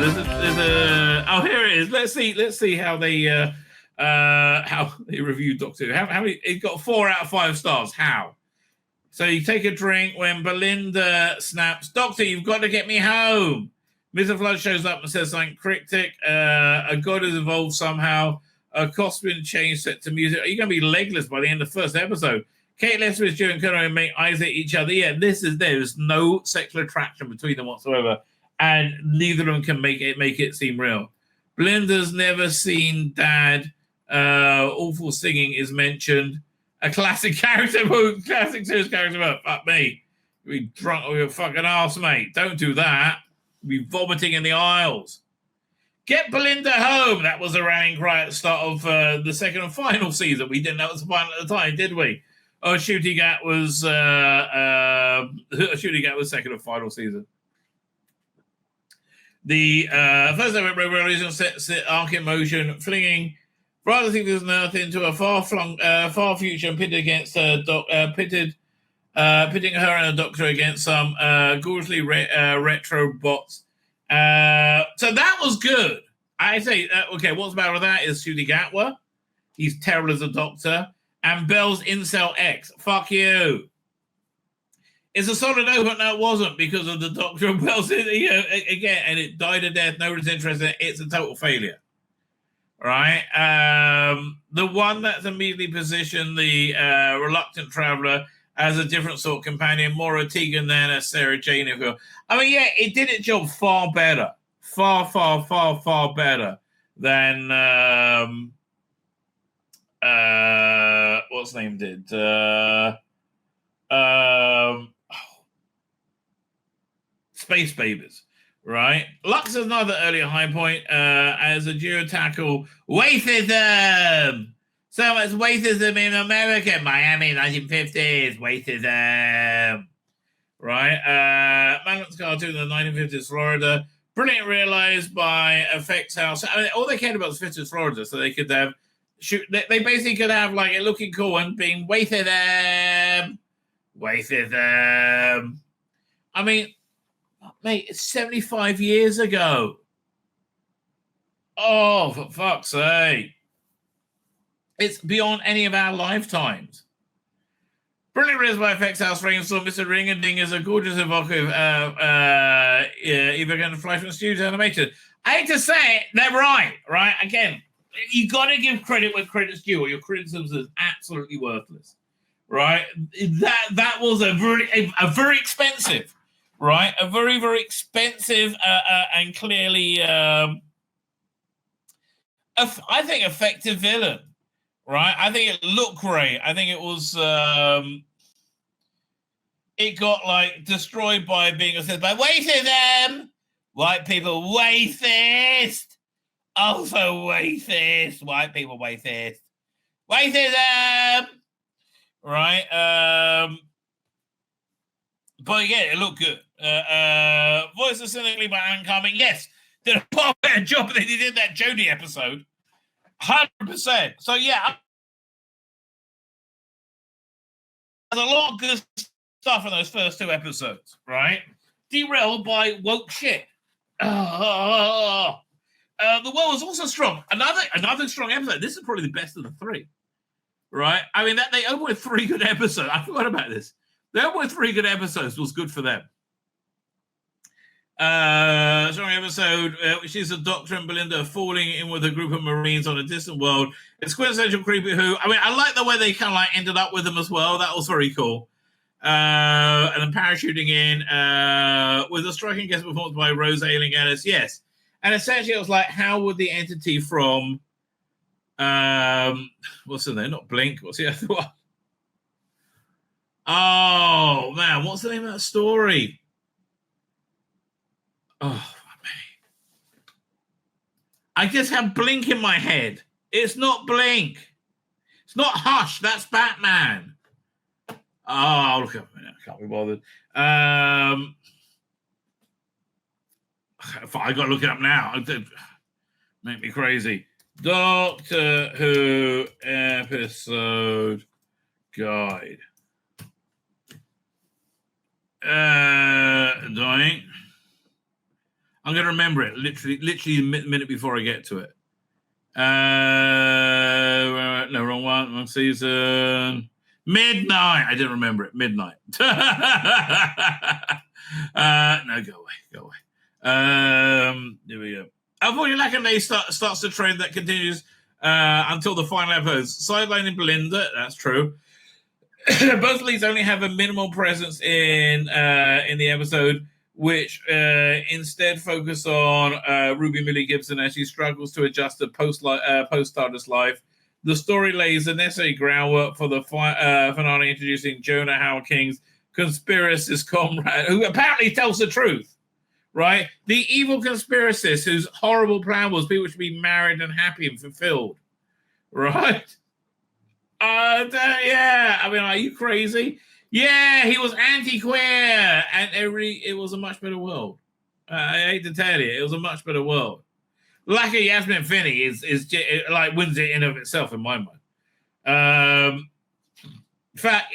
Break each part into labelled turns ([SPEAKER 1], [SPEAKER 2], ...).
[SPEAKER 1] Oh, here it is. Let's see how they reviewed Doctor Who. How many? It got 4 out of 5 stars. How? So you take a drink when Belinda snaps, "Doctor, you've got to get me home." Mr. Flood shows up and says something cryptic. A god is involved somehow. A costume change set to music. Are you going to be legless by the end of the first episode? Kate Lester, Stu and Conrad make eyes at each other. Yeah, there's no sexual attraction between them whatsoever, and neither of them can make it seem real. Belinda's never seen Dad. Awful singing is mentioned. A classic character, classic series character. Fuck me, you'll be drunk or your fucking ass, mate. Don't do that. You'll be vomiting in the aisles. Get Belinda home. That was a rallying cry at the start of the second and final season. We didn't know it was the final at the time, did we? Oh, Shooty Gat was second and final season. The first ever revolution sets the arc in motion, flinging rather think there's nothing into a far future and pitted against pitting her and the Doctor against some gorgeously retro bots. So that was good. I say, okay, what's bad with that is Shooty Gatwa. He's terrible as a Doctor. And Bell's Incel X. Fuck you. It's a solid open. No, it wasn't because of the Doctor and Bell's, again, and it died a death. Nobody's interested. It's a total failure. Right? The one that's immediately positioned the reluctant traveler as a different sort of companion, more a Tegan than a Sarah Jane. I mean, yeah, it did its job far better. Far better than what's the name did? Space Babies, right? Lux is another earlier high point as a duo tackle racism. So much racism in America, Miami, 1950s, racism. Right? Manhattan's cartoon in the 1950s Florida. Brilliant realized by Effects House. I mean, all they cared about was 50s Florida, so they could have they basically could have like it looking cool and being racism. I mean, mate, it's 75 years ago. Oh, for fuck's sake. It's beyond any of our lifetimes. Brilliant realized by Effects House Rainstorm. Mr. Ring and Ding is a gorgeous evocative Eva Gunn Flash from Studio Animation. I hate to say it, they're right? Again, you got to give credit where credit's due, or your criticism is absolutely worthless, right? That was a very expensive, right? A very, very expensive and clearly, I think, effective villain, right? I think it looked great. I think it was, it got like destroyed by being assessed by racism. White people racist. Also racist. White people racist. Racism. Right? But yeah, it looked good. Voice of Cynically by Alan Carmen. Yes, did a far better job than he did that Jodie episode. 100%. So yeah, there's a lot of good stuff in those first 2 episodes, right? Derailed by woke shit. The world was also strong. Another strong episode. This is probably the best of the 3, right? I mean, that they opened with 3 good episodes. I forgot about this. They opened with 3 good episodes. Was good for them. Strong episode, which is the Doctor and Belinda falling in with a group of Marines on a distant world. It's quintessential creepy Who. I mean, I like the way they kind of like ended up with them as well. That was very cool. And then parachuting in with a striking guest performance by Rose Ailing Ellis. Yes. And essentially it was like, how would the entity from what's the name? Not Blink. What's the other one? Oh man, what's the name of that story? Oh man. I just have Blink in my head. It's not Blink. It's not Hush, that's Batman. Oh, I'll look up a minute. I can't be bothered. I got to look it up now. Make me crazy. Doctor Who episode guide. Dying. I'm going to remember it literally a minute before I get to it. No, wrong one. Wrong season. Midnight. I didn't remember it. Midnight. No, go away. Here we go. Avoiding Lack and Day starts the trend that continues until the final episodes. Sidelining Belinda. That's true. Both leads only have a minimal presence in the episode, which instead focus on Ruby Millie Gibson as she struggles to adjust to post-Stardust life. The story lays the necessary groundwork for the finale, introducing Jonah Howard King's conspiracist comrade, who apparently tells the truth, right? The evil conspiracist whose horrible plan was people should be married and happy and fulfilled, right? Yeah, I mean, are you crazy? Yeah, he was anti-queer, and it was a much better world. I hate to tell you, it was a much better world. Lack of Yasmin Finney is like wins it in of itself in my mind. In fact,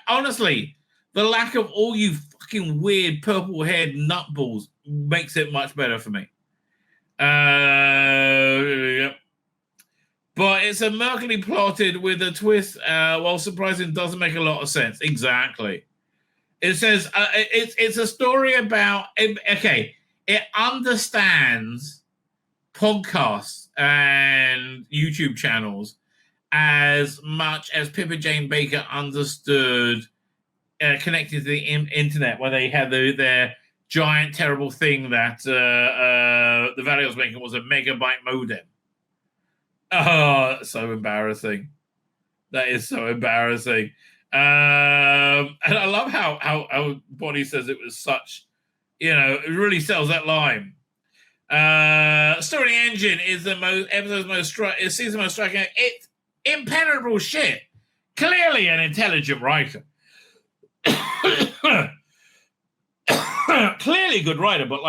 [SPEAKER 1] honestly, the lack of all you fucking weird purple-haired nutballs makes it much better for me. But it's a murkily plotted with a twist, while surprising doesn't make a lot of sense. Exactly. It says it's a story about it understands podcasts and YouTube channels as much as Pippa Jane Baker understood connecting to the internet when they had their giant terrible thing that the Valley was making was a megabyte modem. Oh, so embarrassing. That is so embarrassing. And I love how Bonnie says it was such, it really sells that line. Story Engine is the season most striking. It's impenetrable shit. Clearly an intelligent writer. Clearly a good writer, but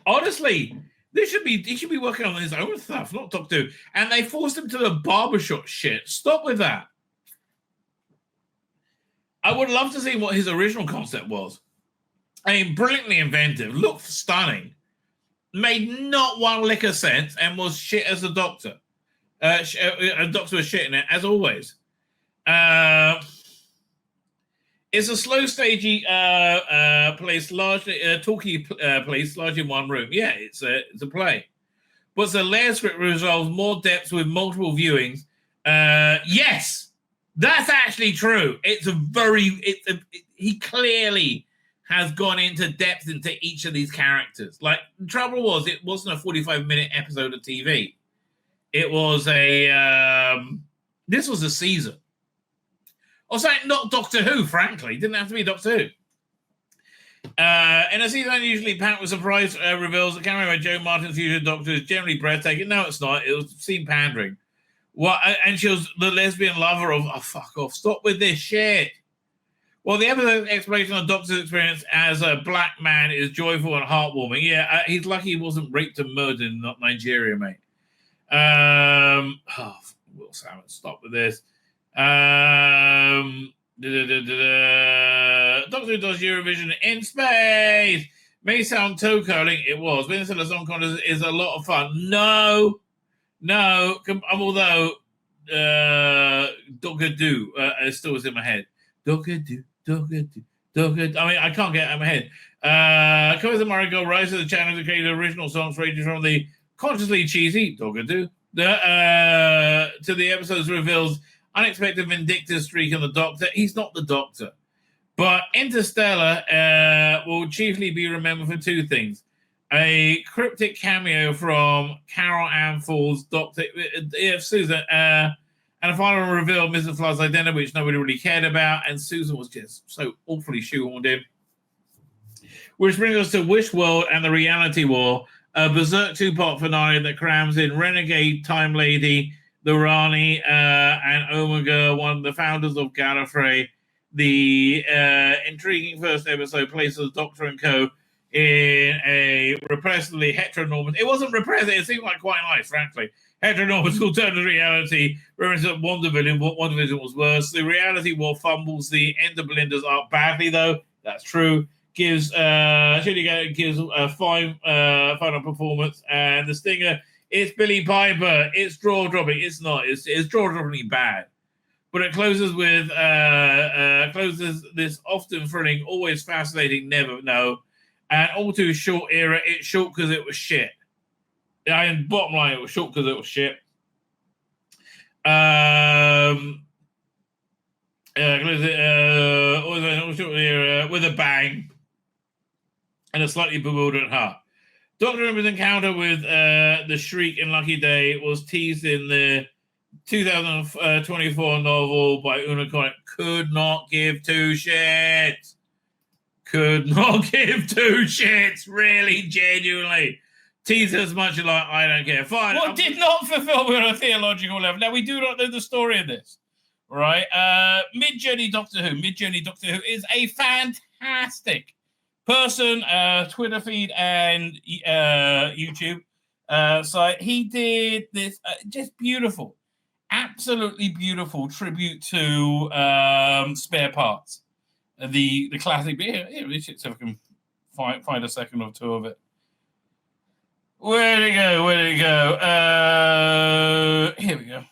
[SPEAKER 1] honestly, he should be working on his own stuff, not Doctor Who. And they forced him to the barbershop shit. Stop with that. I would love to see what his original concept was. I mean, brilliantly inventive, looked stunning, made not one lick of sense, and was shit as a Doctor. A Doctor was shit in it, as always. It's a slow, stagey place, largely talky place, largely in one room. Yeah, it's a play. But the layer script resolves more depths with multiple viewings. Yes, that's actually true. He clearly has gone into depth into each of these characters. Like, the trouble was, it wasn't a 45-minute episode of TV. It was this was a season. Also, not Doctor Who, frankly. Didn't have to be Doctor Who. In a season unusually packed with surprise reveals, the cameo by Joe Martin's future Doctor is generally breathtaking. No, it's not. It was seen pandering. And she was the lesbian lover of, fuck off. Stop with this shit. Well, the episode exploration of Doctor's experience as a black man is joyful and heartwarming. Yeah, he's lucky he wasn't raped and murdered in Nigeria, mate. Will Salmon, stop with this. Doctor Who does Eurovision in space. May sound toe curling. It was. Vincent Song Contest is a lot of fun. No. Although Doctor Do still is in my head. Doctor Do. I mean, I can't get it out of my head. Covers the Marigold Rise of the channel to create original songs ranging from the consciously cheesy Doctor Do to the episodes reveals unexpected vindictive streak in the Doctor. He's not the Doctor. But Interstellar will chiefly be remembered for two things. A cryptic cameo from Carol Ann Ford's Doctor Susan, and a final reveal of Mr. Flood's identity, which nobody really cared about, and Susan was just so awfully shoehorned in. Which brings us to Wish World and the Reality War, a berserk two-part finale that crams in Renegade, Time Lady, the Rani, and Omega, one of the founders of Gallifrey. The intriguing first episode places Doctor and Co. in a repressively heteronormative... It wasn't repressive, it seemed like quite nice, frankly. Heteronormative alternative reality, whereas at WandaVision was worse. The reality war fumbles the end of Belinda's arc badly, though. That's true. gives a fine final performance, and the stinger, it's Billy Piper. It's jaw dropping. It's not. It's jaw droppingly bad. But it closes with this often thrilling, always fascinating, never know, and all too short era. It's short because it was shit. And bottom line, it was short because it was shit. With a bang and a slightly bewildered heart. Dr. Who's encounter with the Shriek in Lucky Day was teased in the 2024 novel by Una Conant. Could not give two shits. Could not give two shits. Really, genuinely. Teased as much as like, I don't care. Fine. What did not fulfill me on a theological level. Now, we do not know the story of this. Right? Mid-Journey Doctor Who. Mid-Journey Doctor Who is a fantastic person, Twitter feed and YouTube site. He did this just beautiful, absolutely beautiful tribute to Spare Parts. The classic. Here, let's see if I can find a second or two of it. Where'd it go? Here we go.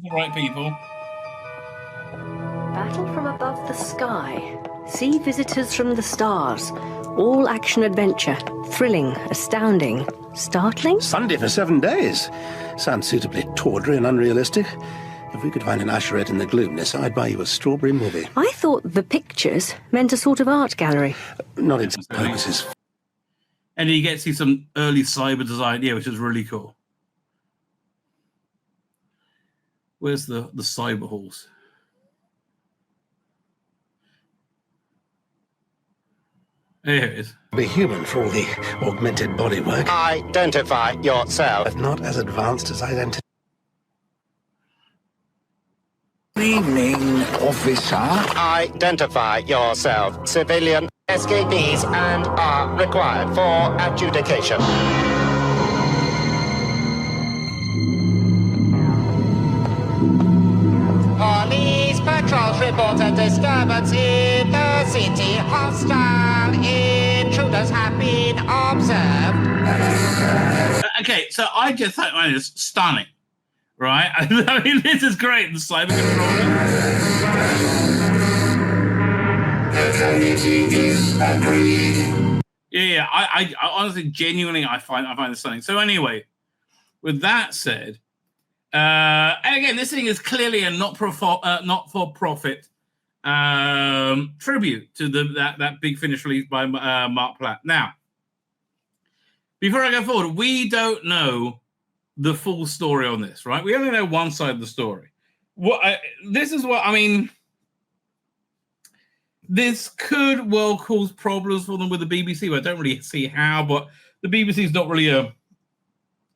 [SPEAKER 1] The right people.
[SPEAKER 2] Battle from above the sky. See visitors from the stars. All action adventure. Thrilling, astounding, startling.
[SPEAKER 3] Sunday for 7 days. Sounds suitably tawdry and unrealistic. If we could find an usherette in the gloomness, I'd buy you a strawberry movie.
[SPEAKER 2] I thought the pictures meant a sort of art gallery.
[SPEAKER 3] Not its purposes.
[SPEAKER 4] And you get to see some early cyber design, which is really cool. Where's the cyber halls? Here it is.
[SPEAKER 3] Be human for all the augmented bodywork.
[SPEAKER 5] Identify yourself.
[SPEAKER 3] But not as advanced as identity.
[SPEAKER 6] Good evening, officer.
[SPEAKER 5] Identify yourself. Civilian escapees and are required for adjudication. Police patrols report a disturbance in the city. Hostile intruders have been observed.
[SPEAKER 4] Okay, so I just thought it was stunning, right? I mean, this is great. The cyber control. Yeah. I honestly, genuinely, I find this stunning. So anyway, with that said. And again, this thing is clearly a not-for-profit tribute to that Big Finish release by Mark Platt. Now, before I go forward, we don't know the full story on this, right? We only know one side of the story. This could well cause problems for them with the BBC. I don't really see how, but the BBC is not really a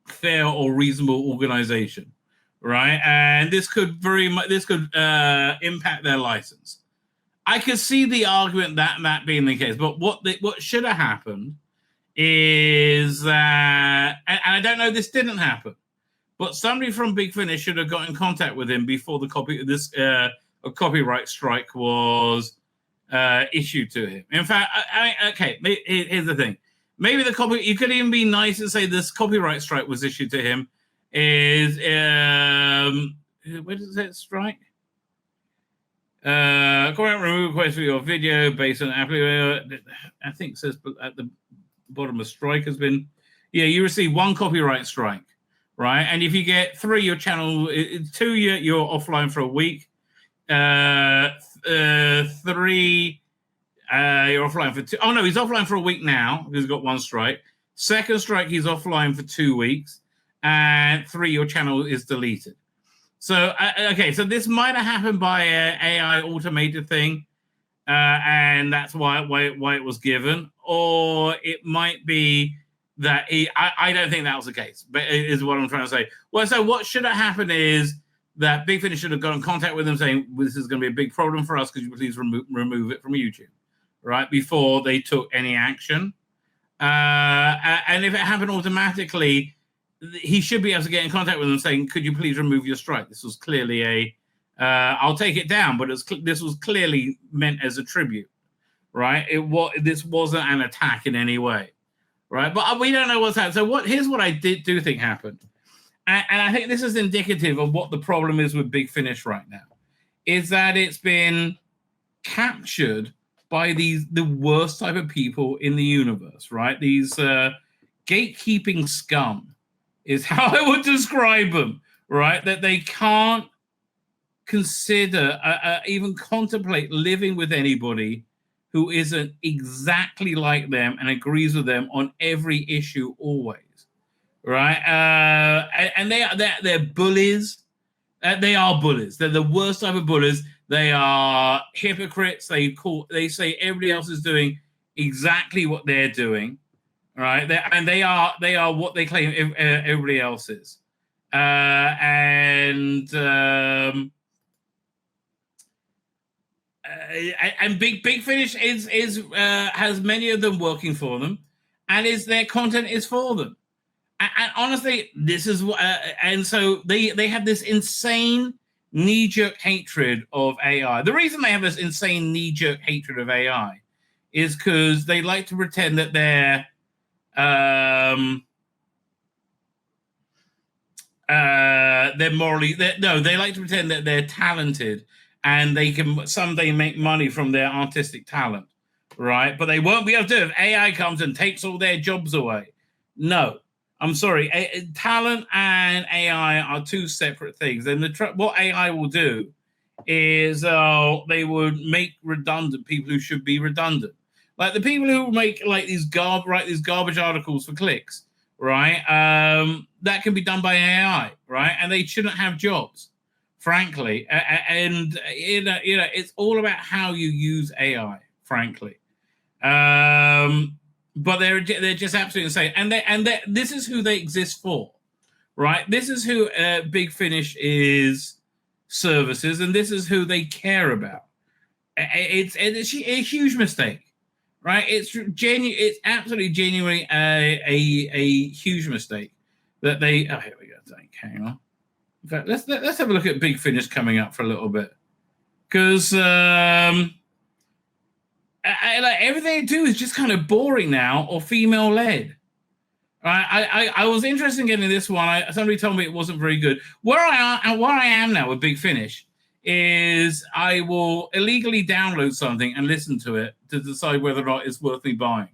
[SPEAKER 4] fair or reasonable organization. Right, and this could impact their license. I could see the argument that being the case, but what should have happened is that, and I don't know, this didn't happen, but somebody from Big Finish should have got in contact with him before the copyright strike was issued to him. In fact, here's the thing: maybe you could even be nice and say this copyright strike was issued to him. Is where does it strike? Comment remove request for your video based on I think it says at the bottom of strike has been. Yeah, you receive one copyright strike, right? And if you get 3, your channel 2, you're offline for a week. 3, you're offline for 2. Oh no, he's offline for a week now. He's got 1 strike. Second strike, he's offline for 2 weeks. And 3, your channel is deleted. So, so this might have happened by an AI automated thing, and that's why it was given. Or it might be that I don't think that was the case, but is what I'm trying to say. Well, so what should have happened is that Big Finish should have got in contact with them saying, this is going to be a big problem for us. Could you please remove it from YouTube, right? Before they took any action. And if it happened automatically, he should be able to get in contact with them saying, could you please remove your strike? This was clearly I'll take it down, but this was clearly meant as a tribute, right? This wasn't an attack in any way, right? But we don't know what's happened. So here's what I do think happened. And I think this is indicative of what the problem is with Big Finish right now, is that it's been captured by the worst type of people in the universe, right? These gatekeeping scum is how I would describe them, right? That they can't consider, even contemplate living with anybody who isn't exactly like them and agrees with them on every issue always, right? And they're bullies. They are bullies. They're the worst type of bullies. They are hypocrites. They say everybody else is doing exactly what they're doing, right? They are what they claim everybody else is. And Big Finish has many of them working for them, and their content is for them. And honestly, this is what, and so they have this insane knee-jerk hatred of AI. The reason they have this insane knee-jerk hatred of AI is because they like to pretend that they're morally. They like to pretend that they're talented and they can someday make money from their artistic talent, right? But they won't be able to if AI comes and takes all their jobs away. No. I'm sorry, talent and AI are two separate things. And what AI will do is they would make redundant people who should be redundant. Like the people who make like write these garbage articles for clicks, right? That can be done by AI, right? And they shouldn't have jobs, frankly. And it's all about how you use AI, frankly. But they're just absolutely insane, and this is who they exist for, right? This is who Big Finish is services, and this is who they care about. It's a huge mistake, right? It's absolutely genuinely a huge mistake that they. Oh, here we go. Hang on. In fact, let's have a look at Big Finish coming up for a little bit, because. Like everything they do is just kind of boring now or female led. Right? I was interested in getting this one. Somebody told me it wasn't very good. Where I am now with Big Finish is I will illegally download something and listen to it to decide whether or not it's worth me buying.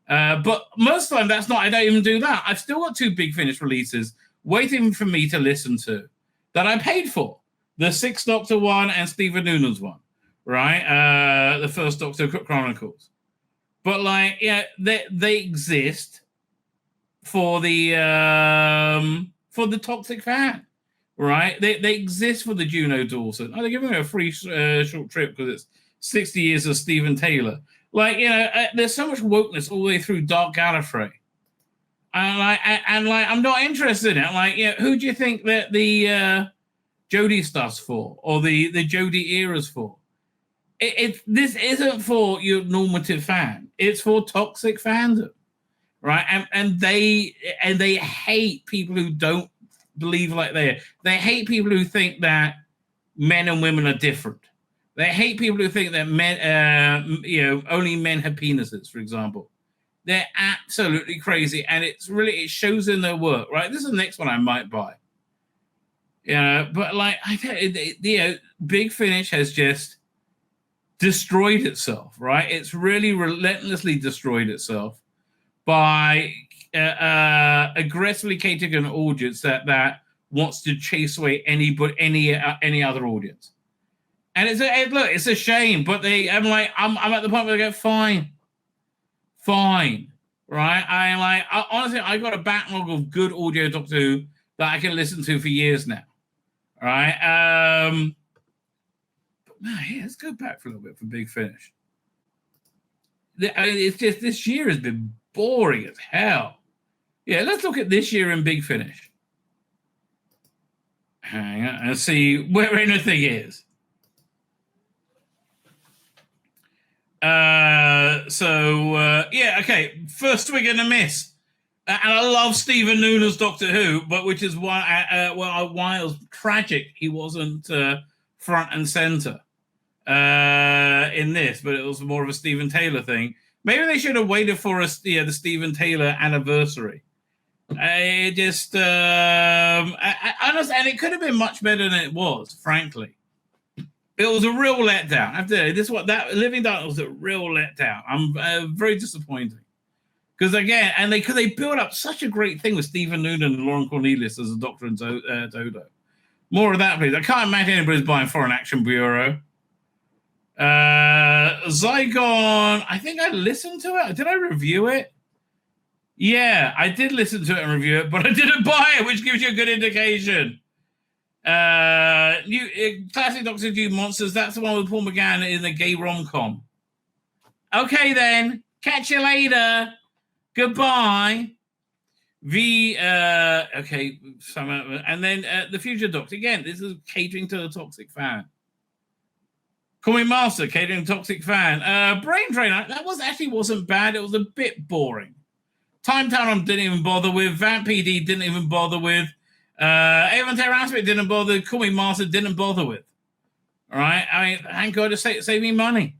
[SPEAKER 4] But most of the time I don't even do that. I've still got 2 Big Finish releases waiting for me to listen to that I paid for. The 6th Doctor one and Stephen Noonan's one. Right, the first Doctor Chronicles, but like, yeah, they exist for the toxic fan, right? They exist for the Juno Dawson. They're giving me a free short trip because it's 60 years of Stephen Taylor. Like, there's so much wokeness all the way through Dark Gallifrey, and I'm not interested in it. Like, who do you think that the Jodie stuff's for, or the Jodie era's for? This isn't for your normative fan. It's for toxic fandom, right? And they hate people who don't believe like they are. They hate people who think that men and women are different. They hate people who think that men, only men have penises, for example. They're absolutely crazy, and it shows in their work, right? This is the next one I might buy. But like, Big Finish has just destroyed itself, right? It's really relentlessly destroyed itself by aggressively catering an audience that wants to chase away any other audience. And it's a shame, but I'm at the point where I go, fine, right? Honestly, I got a backlog of good audio Doctor Who that I can listen to for years now, right? Let's go back for a little bit for Big Finish. It's just this year has been boring as hell. Yeah, let's look at this year in Big Finish. Hang on and see where anything is. Okay. First swing and a miss.
[SPEAKER 1] And I love Stephen Noonan's Doctor Who, but which is why it was tragic he wasn't front and center in this, but it was more of a Stephen Taylor thing. Maybe they should have waited for us, the Stephen Taylor anniversary. It just honestly, and it could have been much better than it was. Frankly, it was a real letdown. I have to say, that Living Daylight was a real letdown. I'm very disappointed because again, and they built up such a great thing with Stephen Noonan and Lauren Cornelius as a Doctor and Dodo. More of that, please. I can't imagine anybody's buying Foreign Action Bureau. Zygon, I think I listened to it. Did I review it? Yeah, I did listen to it and review it, but I didn't buy it, which gives you a good indication. Classic Doctor Who Monsters, that's the one with Paul McGann in the gay rom-com. Okay, then. Catch you later. Goodbye. Okay. And then The Future Doctor. Again, this is catering to the toxic fan. Comic Master, catering to toxic fan. Brain Drain, that wasn't bad. It was a bit boring. Time Town didn't even bother with. Vamp PD didn't even bother with. Avon Terror Aspect didn't bother. Comic Master didn't bother with. All right? I mean, thank God to save me money.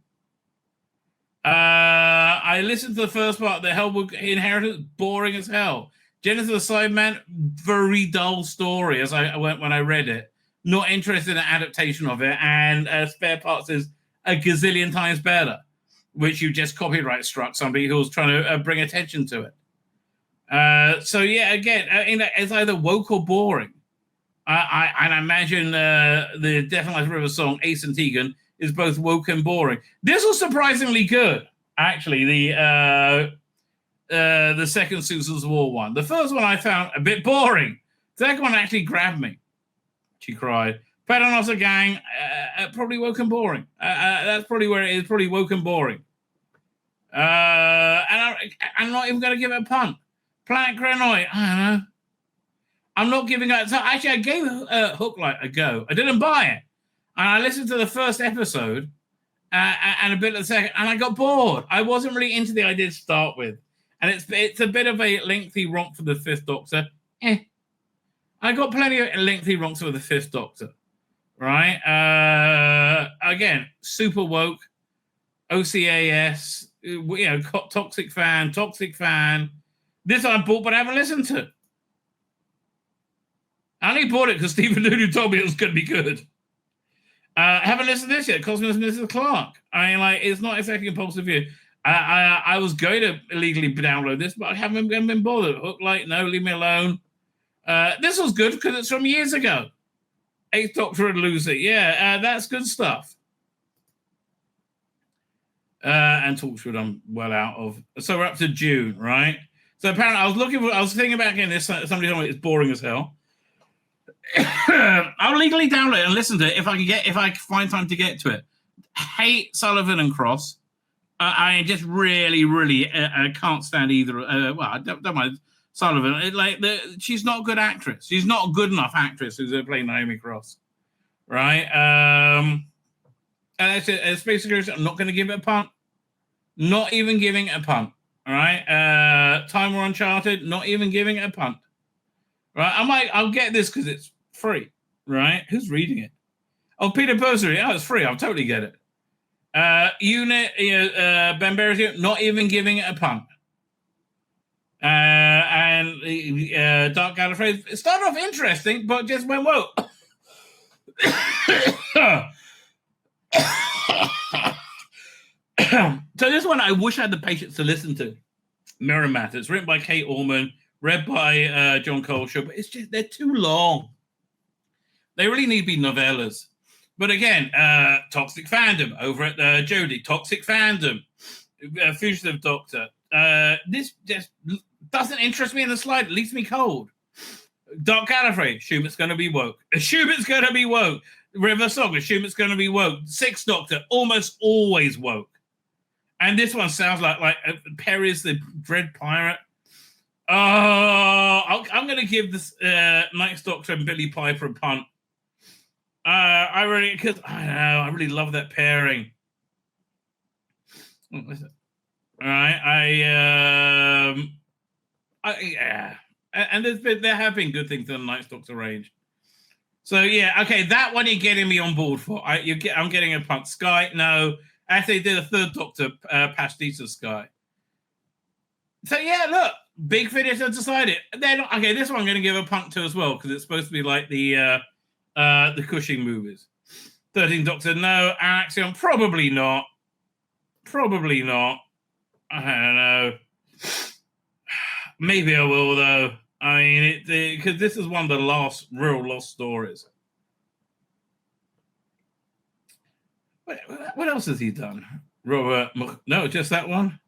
[SPEAKER 1] I listened to the first part of the Hellbook Inheritance, boring as hell. Genesis of the Sideman, very dull story as when I read it. Not interested in an adaptation of it. And Spare Parts is a gazillion times better, which you just copyright struck somebody who was trying to bring attention to it. So yeah, again, it's either woke or boring. I imagine the Death and Life River song Ace and Tegan is both woke and boring. This was surprisingly good, actually. The second Susan's War one. The first one I found a bit boring. The second one actually grabbed me. She cried. Paternoster Gang, probably woke and boring. That's probably where it is. Probably woke and boring. And I'm not even going to give it a punt. Planet Grenoid, I don't know. I'm not giving it. So actually, I gave Hooklight a go. I didn't buy it, and I listened to the first episode and a bit of the second, and I got bored. I wasn't really into the idea to start with, and it's a bit of a lengthy romp for the Fifth Doctor. I got plenty of lengthy romps for the Fifth Doctor, right? Again, super woke, OCAS, toxic fan. This I bought, but I haven't listened to. I only bought it because Stephen Noonan told me it was going to be good. I haven't listened to this yet. Cosmos and Mrs. Clark. I mean, it's not exactly impulsive view. I was going to illegally download this, but I haven't been bothered. Hooklight, no, leave me alone. This was good because it's from years ago. Eighth Doctor and Lucy. Yeah, that's good stuff. And Torchwood I'm well out of. So we're up to June, right? So apparently I was thinking about getting this. Somebody told me it's boring as hell. I'll legally download it and listen to it if I can find time to get to it. Hate Sullivan and Cross. I just really, really can't stand either. I don't mind Sullivan. She's not a good actress. She's not a good enough actress who's playing Naomi Cross, right? And Space Security, I'm not going to give it a punt. Not even giving it a punt. All right. Time War Uncharted, not even giving it a punt. Right. I'll get this because it's free. Right. Who's reading it? Oh, Peter Bursary. Oh, it's free. I'll totally get it. Unit, Ben Berry, not even giving it a punt. And Dark Gallifrey, it started off interesting, but just went whoa. So this one I wish I had the patience to listen to. Mirror Matter. It's written by Kate Orman, read by John Coleshaw, but it's just they're too long. They really need to be novellas. But again, Toxic Fandom over at Jodie. Toxic Fandom. Fugitive Doctor. This just doesn't interest me in the slide. It leaves me cold. Dark Gallifrey. Assume it's going to be woke. Assume it's going to be woke. River Song. Assume it's going to be woke. Sixth Doctor. Almost always woke. And this one sounds like Perry's the Dread Pirate. I'm going to give this Ninth Doctor and Billy Piper a punt. I really love that pairing. All right, Yeah. And there have been good things in the Ninth Doctor range. So yeah, okay, that one you're getting me on board for. I'm getting a punt. Sky, no. Actually, they did a Third Doctor pastiche of Sky. So yeah, look, Big Finish have decided. They're not okay. This one I'm going to give a punt to as well because it's supposed to be like the Cushing movies. 13th Doctor, no. Axiom, probably not. Probably not. I don't know. Maybe I will though. I mean, because this is one of the last real lost stories. What else has he done? Robert? No, just that one.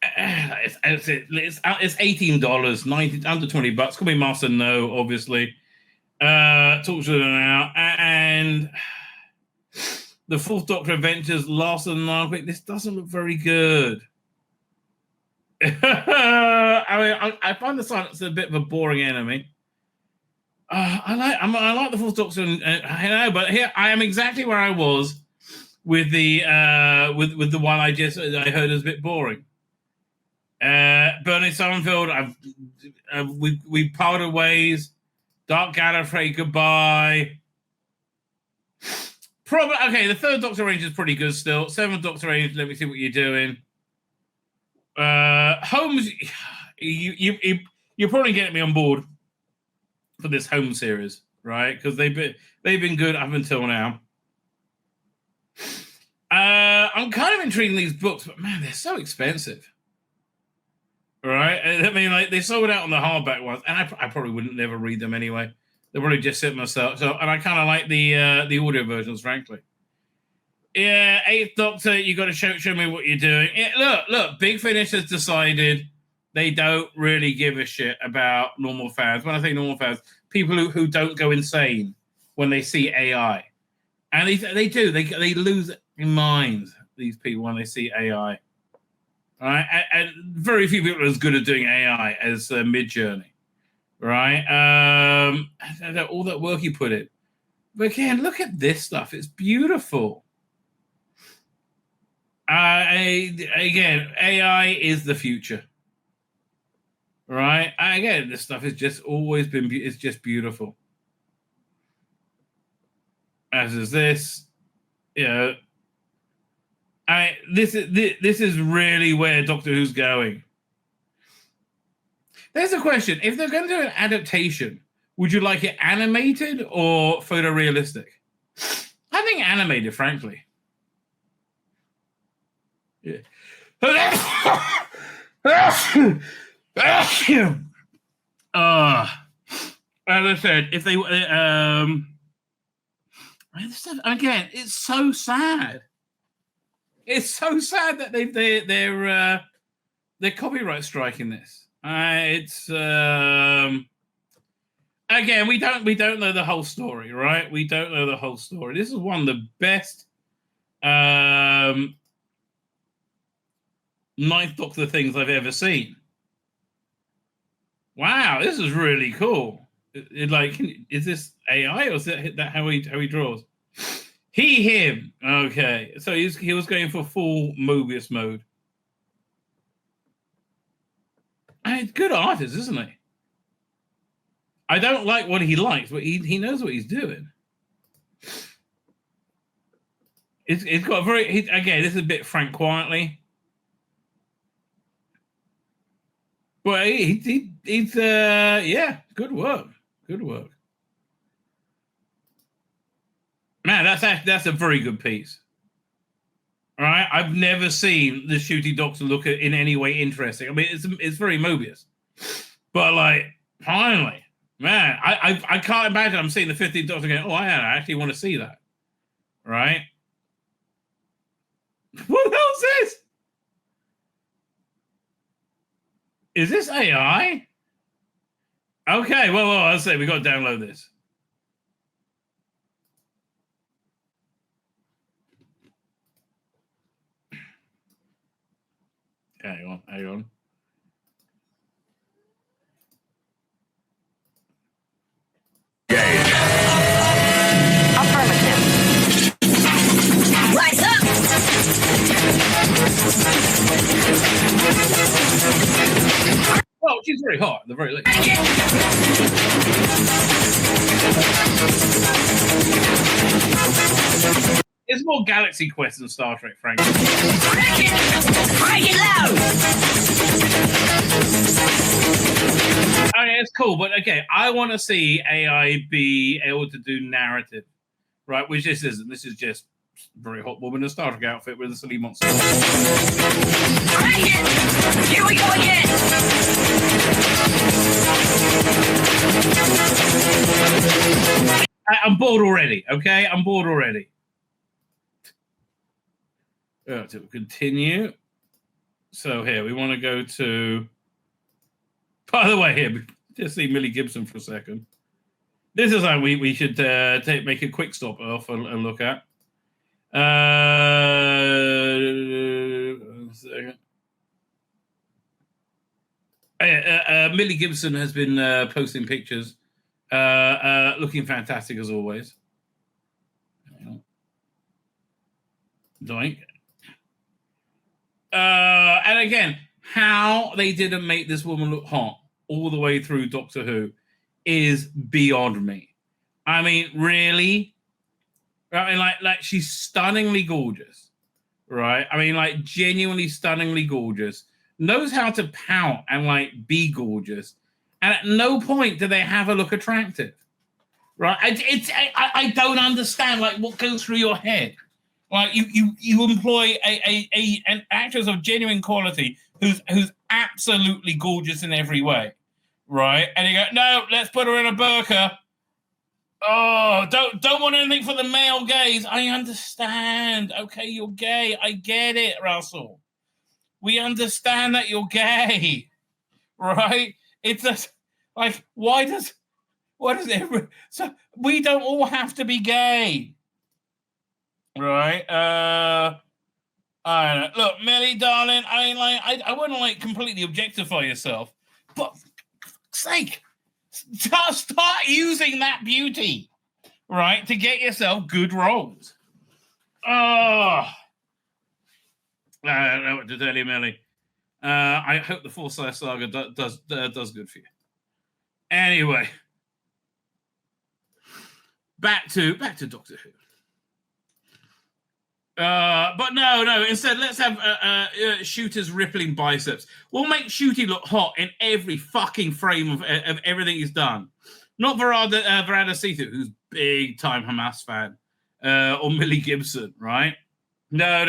[SPEAKER 1] It's $18, 90 under $20. Could be Master No, obviously. Talk to them now, and the Fourth Doctor Adventures Last of the Nile. This doesn't look very good. I find the Silence a bit of a boring enemy. I like the Fourth Doctor, I know, but here I am exactly where I was with the with the one I heard as a bit boring. Bernie Summerfield, we parted ways. Dark Gallifrey, goodbye. Probably okay. The Third Doctor range is pretty good still. Seventh Doctor range, let me see what you're doing. Holmes, you're probably getting me on board for this Holmes series, right? Because they've been good up until now. I'm kind of intrigued in these books, but man, they're so expensive. Right? I mean, like they sold out on the hardback ones, and I probably wouldn't never read them anyway. They'll probably just sit myself. So, and I kind of like the audio versions, frankly. Yeah, Eighth Doctor, you got to show me what you're doing. Yeah, look, Big Finish has decided they don't really give a shit about normal fans. When I say normal fans, people who don't go insane when they see AI, and they do. They lose their minds. These people when they see AI. Right, and very few people are as good at doing AI as Midjourney, right? All that work you put in, but again, look at this stuff; it's beautiful. Again, AI is the future, right? Again, this stuff has just always been it's just beautiful. As is this, you know. This is really where Doctor Who's going. There's a question. If they're going to do an adaptation, would you like it animated or photorealistic? I think animated, frankly. Yeah. As I said, if they again, it's so sad. It's so sad that they're copyright striking this. It's again, we don't know the whole story, right? We don't know the whole story. This is one of the best Ninth Doctor things I've ever seen. Wow, this is really cool. Is this AI or is that how he draws? He, him. Okay. So he was going for full Mobius mode. And good artist, isn't he? I don't like what he likes, but he knows what he's doing. It's got a very... again, this is a bit Frank Quietly. But he's yeah, good work. Good work. Man, that's a very good piece. All right, I've never seen the Shooty Doctor look in any way interesting. I mean, it's very Mobius, but like finally, man, I can't imagine I'm seeing the 15th Doctor going, oh, I actually want to see that. Right? What else is? Is this AI? Okay, well, I'll say we got to download this. Hang on.
[SPEAKER 7] Affirmative. Rise up!
[SPEAKER 1] hot at the very least. It's more Galaxy Quest than Star Trek, frankly. Okay, it's cool, but okay, I want to see AI be able to do narrative, right? Which this isn't. This is just a very hot woman in a Star Trek outfit with a silly monster.
[SPEAKER 7] Here we go again!
[SPEAKER 1] I'm bored already, okay? I'm bored already. To continue. So here, we want to go to... By the way, here, just see Millie Gibson for a second. This is how we should make a quick stop off and look at. Millie Gibson has been posting pictures, looking fantastic as always. Doink. And again, how they didn't make this woman look hot all the way through Doctor Who is beyond me. I mean, really? I mean, like she's stunningly gorgeous, right? I mean, like genuinely stunningly gorgeous. Knows how to pout and like be gorgeous, and at no point do they have her look attractive, right? I don't understand like what goes through your head. Like you employ an actress of genuine quality who's absolutely gorgeous in every way, right? And you go, no, let's put her in a burqa. Oh, don't want anything for the male gaze. I understand. Okay, you're gay. I get it, Russell. We understand that you're gay, right? It's just like why does everyone? So we don't all have to be gay. Right. I don't know. Look, Millie, darling, I mean, like, I wouldn't like completely objectify yourself, but for fuck's sake, start using that beauty, right, to get yourself good roles. Oh, I don't know what to tell you, Millie. I hope the Forsyth Saga does good for you. Anyway, back to Doctor Who. But no. Instead, let's have Shooter's rippling biceps. We'll make Shooty look hot in every fucking frame of everything he's done. Not Varada Sethu, who's big time Hamas fan, or Millie Gibson, right? No.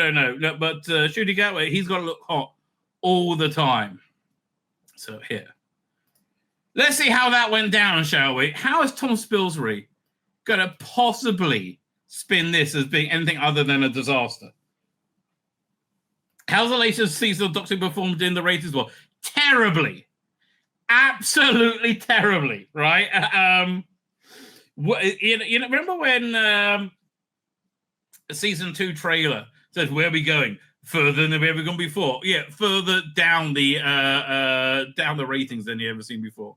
[SPEAKER 1] But Shooty Gatway, he's got to look hot all the time. So here, let's see how that went down, shall we? How is Tom Spilsbury going to possibly spin this as being anything other than a disaster? How's the latest season of Doctor Who performed in the ratings war? Terribly. Absolutely terribly, right? Remember when season 2 trailer says, where are we going? Further than we've ever gone before. Yeah, further down the ratings than you ever seen before.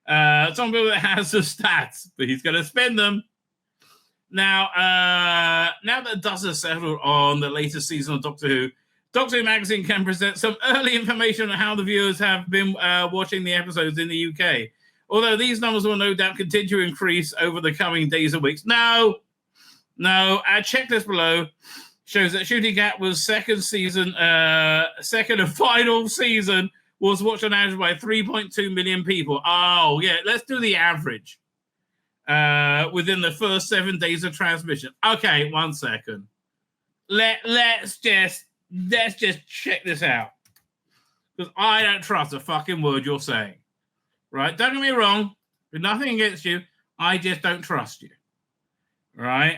[SPEAKER 1] Somebody that has the stats, but he's going to spend them. Now that dust has settled on the latest season of Doctor Who Magazine can present some early information on how the viewers have been watching the episodes in the UK. Although these numbers will no doubt continue to increase over the coming days and weeks. No. Our checklist below shows that Shooty Gat was second and final season was watched on average by 3.2 million people. Oh, yeah, let's do the average. Within the first 7 days of transmission. Okay, 1 second. Let's just check this out. Because I don't trust a fucking word you're saying. Right? Don't get me wrong. There's nothing against you. I just don't trust you. Right?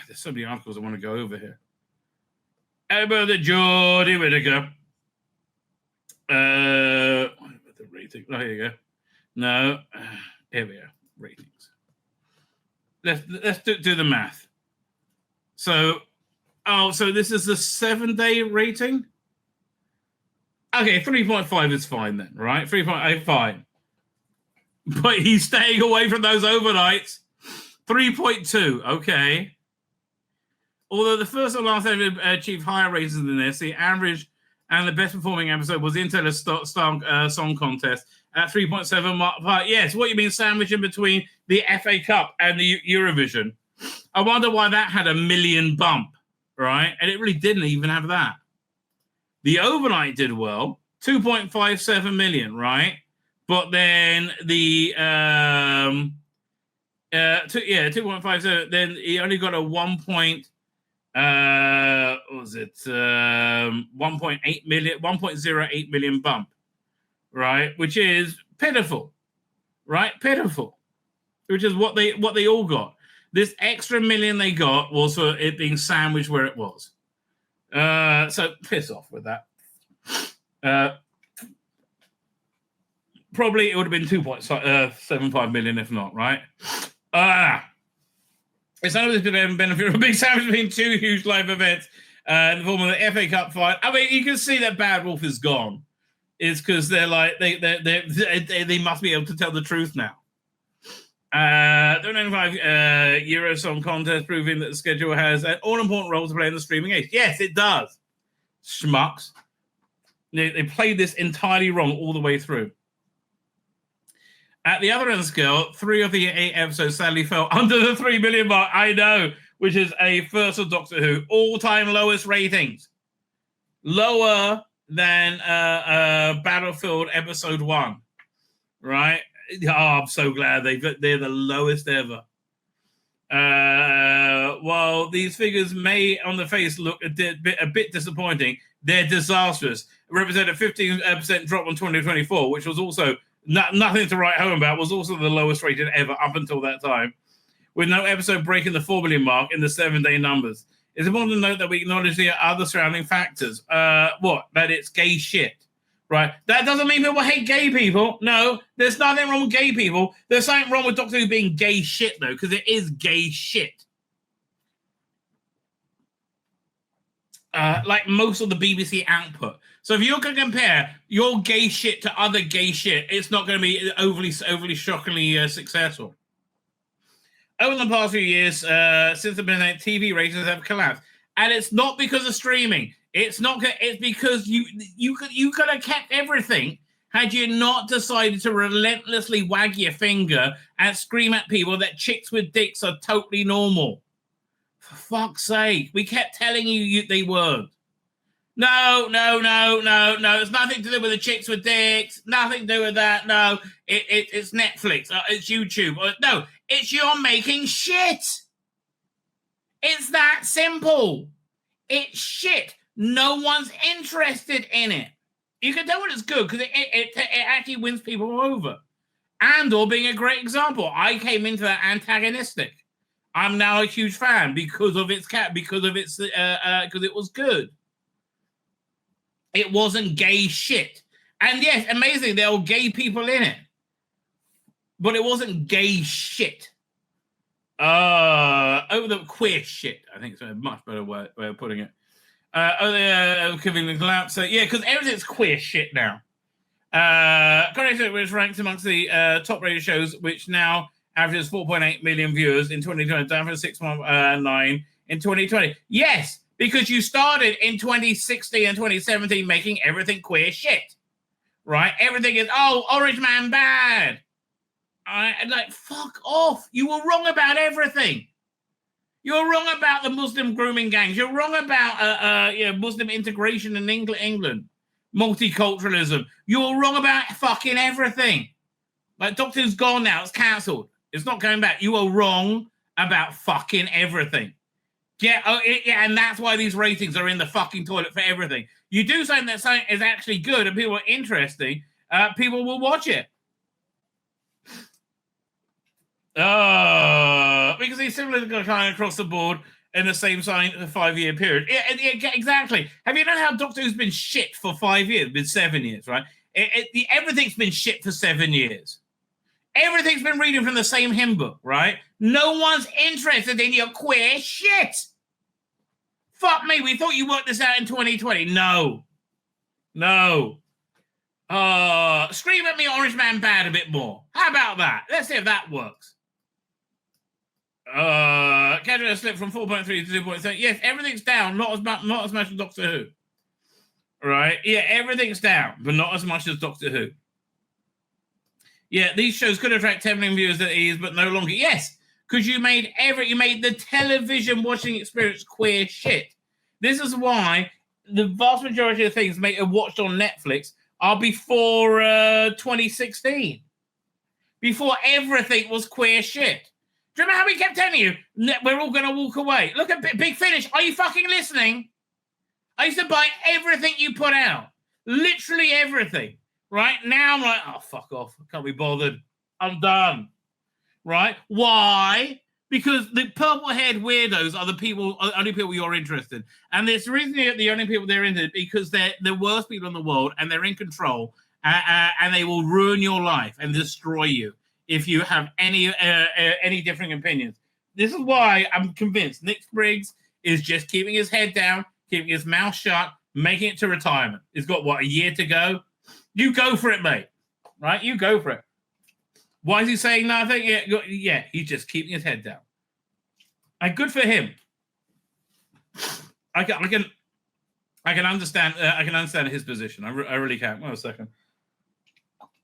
[SPEAKER 1] There's so many articles I want to go over here. About the Geordie Whittaker. The rating. Oh, here you go. No. Here we are. Ratings. Let's do the math. So this is the 7-day rating. Okay, 3.5 is fine then, right? 3.8 fine. But he's staying away from those overnights. 3.2, okay. Although the first and last ever achieved higher ratings than this, the average and the best performing episode was Intel's Song Contest
[SPEAKER 4] at 3.7 mark. Yes, what you mean sandwich in between the FA Cup and the Eurovision? I wonder why that had a million bump, right? And it really didn't even have that. The overnight did well, 2.57 million, right? But then the 2.57. Then he only got a 1.8 million, 1.08 million bump, right? Which is pitiful, right? Pitiful, which is what they all got. This extra million they got was for it being sandwiched where it was. So piss off with that. Probably it would have been 2.75 million if not, right? It's none of this benefit of a big sandwich between two huge live events in the form of the FA Cup fight. I mean, you can see that Bad Wolf is gone. It's because they're like they must be able to tell the truth now. The 95 Euro Song Contest proving that the schedule has an all-important role to play in the streaming age. Yes, it does. Schmucks. They played this entirely wrong all the way through. At the other end of the scale, 3 of the 8 episodes sadly fell under the 3 million mark. I know, which is a first of Doctor Who all-time lowest ratings, lower than Battlefield Episode 1. Right? Oh, I'm so glad they're the lowest ever. While these figures may, on the face, look a bit disappointing, they're disastrous. Represent a 15% drop on 2024, which was also nothing to write home about, was also the lowest rated ever up until that time, with no episode breaking the 4 million mark in the 7-day numbers. It's important to note that we acknowledge the other surrounding factors. That it's gay shit, right? That doesn't mean people hate gay people. No, there's nothing wrong with gay people. There's something wrong with Doctor Who being gay shit, though, because it is gay shit. Like most of the BBC output. So if you're going to compare your gay shit to other gay shit, it's not going to be overly shockingly successful. Over the past few years, since the pandemic, TV ratings have collapsed, and it's not because of streaming. It's because you could have kept everything had you not decided to relentlessly wag your finger and scream at people that chicks with dicks are totally normal. For fuck's sake, we kept telling you they weren't. No. It's nothing to do with the chicks with dicks. Nothing to do with that. No, it's Netflix. It's YouTube. No, it's you're making shit. It's that simple. It's shit. No one's interested in it. You can tell when it's good because it actually wins people over. Andor being a great example. I came into that antagonistic. I'm now a huge fan because it was good. It wasn't gay shit. And yes, amazing, there were gay people in it. But it wasn't gay shit. Over the queer shit, I think it's a much better way of putting it. Giving the collapse. So, yeah, because everything's queer shit now. Karney Shomron was ranked amongst the top rated shows, which now averages 4.8 million viewers in 2020, down from 6.9 in 2020. Yes, because you started in 2016 and 2017 making everything queer shit, right? Everything is, Orange Man bad. Like, fuck off. You were wrong about everything. You're wrong about the Muslim grooming gangs. You're wrong about Muslim integration in England. Multiculturalism. You're wrong about fucking everything. Like, Doctor Who's gone now. It's cancelled. It's not coming back. You are wrong about fucking everything. And that's why these ratings are in the fucking toilet for everything. You do something that is actually good and people are interesting, people will watch it. Because he's similar to kind of across the board in the same 5-year period. Yeah, exactly. Have you known how Doctor Who's been shit for 5 years? It's been 7 years, right? Everything's been shit for 7 years. Everything's been reading from the same hymn book, right? No one's interested in your queer shit. Fuck me, we thought you worked this out in 2020. No. Scream at me Orange Man bad a bit more. How about that? Let's see if that works. Cadre slipped from 4.3 to 2.3. Yes, everything's down, not as much as Doctor Who. Right? Yeah, everything's down, but not as much as Doctor Who.
[SPEAKER 1] Yeah, these shows could attract 10 million viewers at ease, but no longer. Yes, because you made the television watching experience queer shit. This is why the vast majority of things watched on Netflix are before 2016. Before everything was queer shit. Do you remember how we kept telling you we're all going to walk away? Look at Big Finish. Are you fucking listening? I used to buy everything you put out. Literally everything. Right? Now I'm like, oh, fuck off. I can't be bothered. I'm done. Right? Why? Because the purple-haired weirdos are the only people you're interested in. And it's the reason the only people they're interested because they're the worst people in the world and they're in control and they will ruin your life and destroy you if you have any differing opinions. This is why I'm convinced Nick Briggs is just keeping his head down, keeping his mouth shut, making it to retirement. He's got, a year to go? You go for it, mate. Right? You go for it. Why is he saying nothing? Yeah, he's just keeping his head down. And good for him. I can understand. I can understand his position. I really can. Wait a second.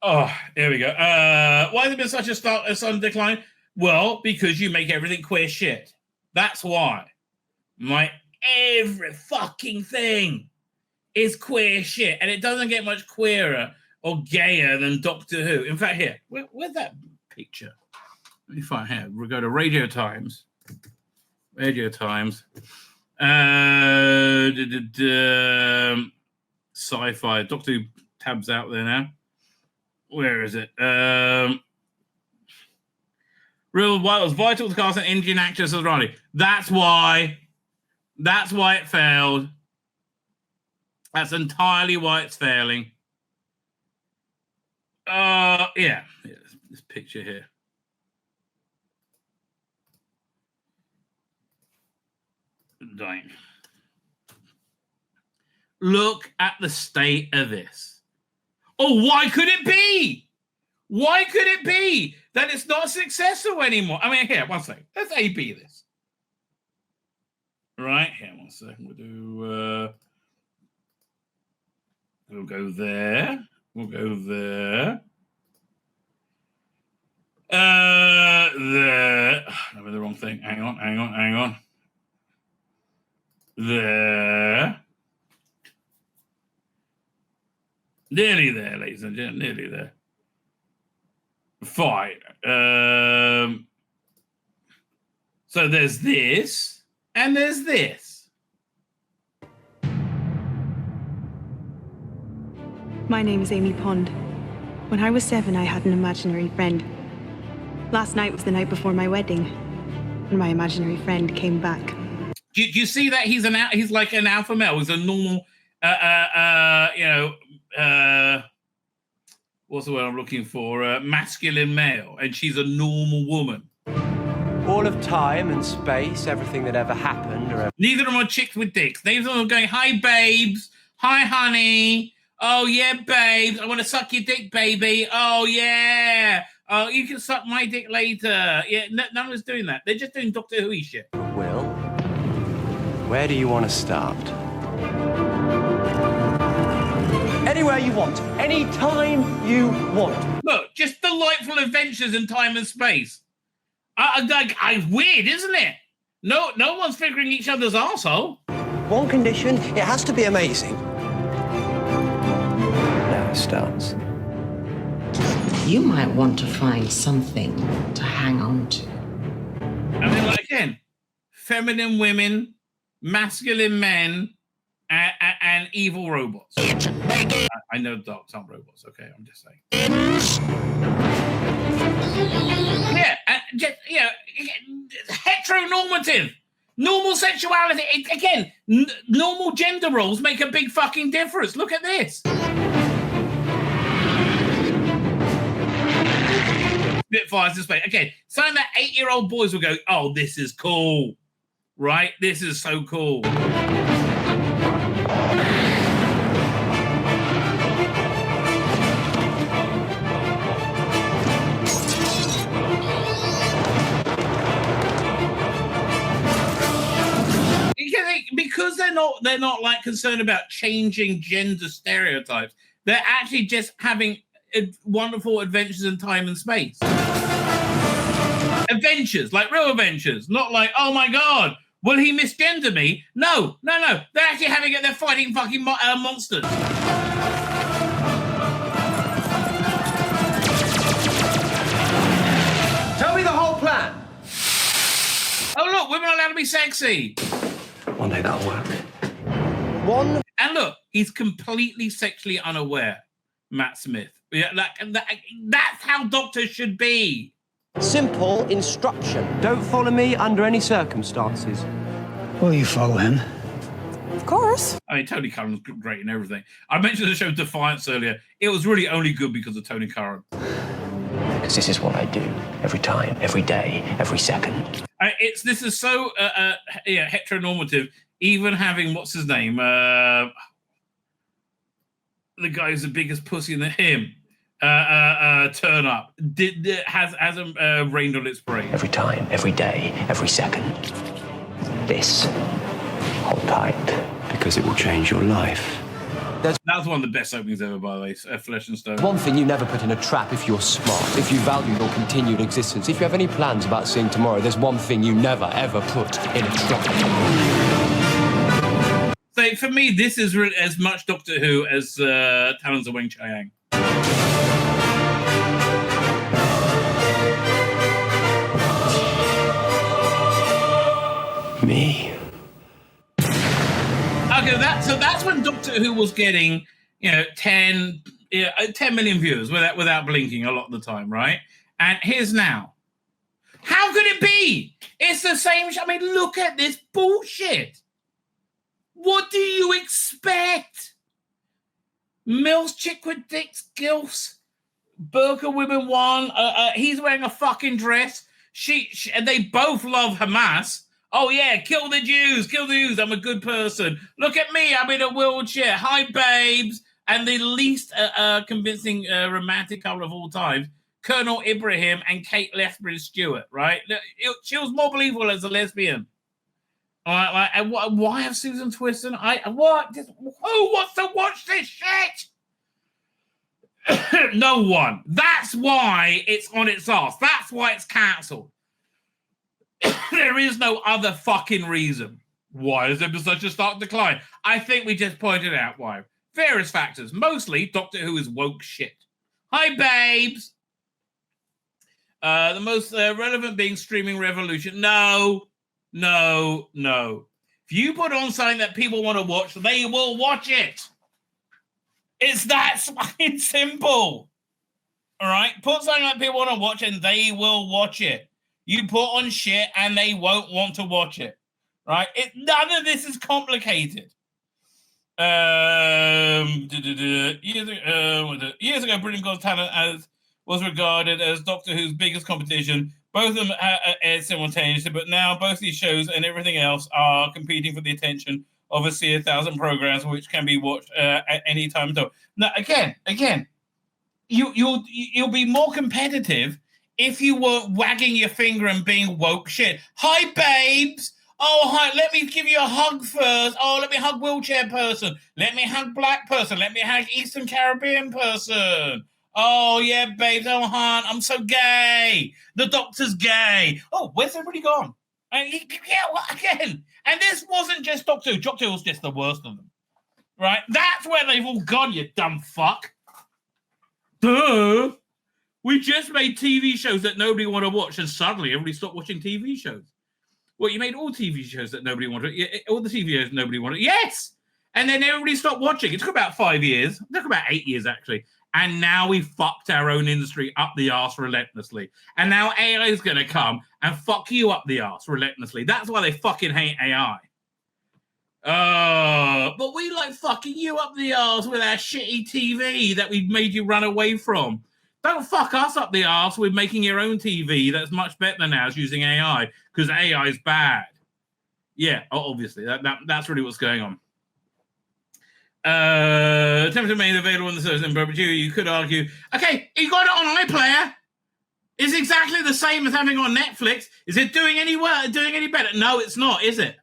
[SPEAKER 1] Oh, here we go. Why has it been such a sudden decline? Well, because you make everything queer shit. That's why. Every fucking thing is queer shit, and it doesn't get much queerer or gayer than Doctor Who. In fact, here, where's that picture? Let me find here. We'll go to Radio Times. Radio Times. Sci-fi. Doctor Who tabs out there now. Where is it? Real was vital to cast an Indian actress as Ronnie. That's why it failed. That's entirely why it's failing. Yeah. This picture here. Dying. Look at the state of this. Oh, why could it be? Why could it be that it's not successful anymore? I mean, here, one second. Let's A-B this. Right, here, one second. We'll go there. We'll go there. There. I'm in the wrong thing. Hang on. There. Nearly there, ladies and gentlemen. Nearly there. Fine. So there's this, and there's this.
[SPEAKER 8] My name is Amy Pond. When I was 7, I had an imaginary friend. Last night was the night before my wedding, and my imaginary friend came back.
[SPEAKER 1] Do you see that he's like an alpha male? He's a normal, what's the word I'm looking for? Masculine male, and she's a normal woman.
[SPEAKER 9] All of time and space, everything that ever happened.
[SPEAKER 1] Neither of them are chicks with dicks. Neither of them are going, hi, babes. Hi, honey. Oh, yeah, babes. I want to suck your dick, baby. Oh, yeah. Oh, you can suck my dick later. Yeah, none of us doing that. They're just doing Doctor Who shit.
[SPEAKER 9] Will, where do you want to start? Anywhere you want. Any time you want.
[SPEAKER 1] Look, just delightful adventures in time and space. Weird, isn't it? No one's figuring each other's arsehole.
[SPEAKER 9] One condition, it has to be amazing. Now it starts.
[SPEAKER 10] You might want to find something to hang on to.
[SPEAKER 1] I mean, again, feminine women, masculine men, and evil robots. I know dogs aren't robots, okay? I'm just saying. Yeah, heteronormative. Normal sexuality. Again, normal gender roles make a big fucking difference. Look at this. Spitfires display. Again, something that 8-year-old boys will go, oh, this is cool. Right? This is so cool. Because they're not like concerned about changing gender stereotypes. They're actually just having wonderful adventures in time and space. Adventures, like real adventures, not like, oh my God, will he misgender me? No. They're actually having it. They're fighting fucking monsters.
[SPEAKER 9] Tell me the whole plan.
[SPEAKER 1] Oh look, women are allowed to be sexy.
[SPEAKER 3] One day that'll work.
[SPEAKER 9] One.
[SPEAKER 1] And look, he's completely sexually unaware, Matt Smith. Yeah, that's how doctors should be.
[SPEAKER 9] Simple instruction. Don't follow me under any circumstances.
[SPEAKER 11] Will you follow him?
[SPEAKER 8] Of course.
[SPEAKER 1] I mean, Tony Curran's great and everything. I mentioned the show Defiance earlier. It was really only good because of Tony Curran.
[SPEAKER 12] Because this is what I do every time, every day, every second.
[SPEAKER 1] This is so heteronormative. Even having what's his name, the guy who's the biggest pussy in him. Turn up hasn't rained on its parade.
[SPEAKER 12] Every time, every day, every second. This, hold tight.
[SPEAKER 3] Because it will change your life.
[SPEAKER 1] That's one of the best openings ever, by the way, Flesh and Stone.
[SPEAKER 9] One thing you never put in a trap if you're smart, if you value your continued existence, if you have any plans about seeing tomorrow, there's one thing you never, ever put in a trap.
[SPEAKER 1] So for me, this is really as much Doctor Who as Talons of Weng Chiang.
[SPEAKER 3] Me.
[SPEAKER 1] Okay, that's when Doctor Who was getting, 10 million viewers without blinking a lot of the time, right? And here's now. How could it be? It's the same. I mean, look at this bullshit. What do you expect? Mills, Chickwood, Dicks, Gilfs, Burqa Women 1. He's wearing a fucking dress. She and they both love Hamas. Oh, yeah, kill the Jews. I'm a good person. Look at me. I'm in a wheelchair. Hi, babes. And the least convincing romantic couple of all time, Colonel Ibrahim and Kate Lethbridge Stewart, right? She was more believable as a lesbian. All right, and why have Susan Twiston? Who wants to watch this shit? No one. That's why it's on its ass. That's why it's cancelled. There is no other fucking reason. Why has there been such a stark decline? I think we just pointed out why. Various factors. Mostly, Doctor Who is woke shit. Hi, babes. The most relevant being Streaming Revolution. No. If you put on something that people want to watch, they will watch it. It's that fucking simple. All right? Put something that people want to watch and they will watch it. You put on shit and they won't want to watch it. Right? None of this is complicated. Years ago, Britain's Got Talent was regarded as Doctor Who's biggest competition. Both of them aired simultaneously, but now both these shows and everything else are competing for the attention of a sea 1,000 programs, which can be watched at any time. Now, again, you'll be more competitive if you were wagging your finger and being woke shit. Hi, babes. Oh, hi. Let me give you a hug first. Oh, let me hug wheelchair person. Let me hug black person. Let me hug Eastern Caribbean person. Oh, yeah, babes. Oh, hon, I'm so gay. The Doctor's gay. Oh, where's everybody gone? Again. And this wasn't just Doctor Who. Doctor Who was just the worst of them. Right? That's where they've all gone, you dumb fuck. Duh. We just made TV shows that nobody want to watch, and suddenly everybody stopped watching TV shows. Well, you made all TV shows that nobody wanted. All the TV shows nobody wanted. Yes! And then everybody stopped watching. It took about 5 years. It took about 8 years, actually. And now we fucked our own industry up the arse relentlessly. And now AI is going to come and fuck you up the arse relentlessly. That's why they fucking hate AI. But we like fucking you up the arse with our shitty TV that we've made you run away from. Don't fuck us up the arse with making your own TV that's much better than ours using AI, because AI is bad. Yeah, obviously. That's really what's going on. Temperature made available in the service in perpetuity. You could argue, okay, you got it on iPlayer. It's exactly the same as having on Netflix. Is it doing any work? Doing any better? No, it's not, is it?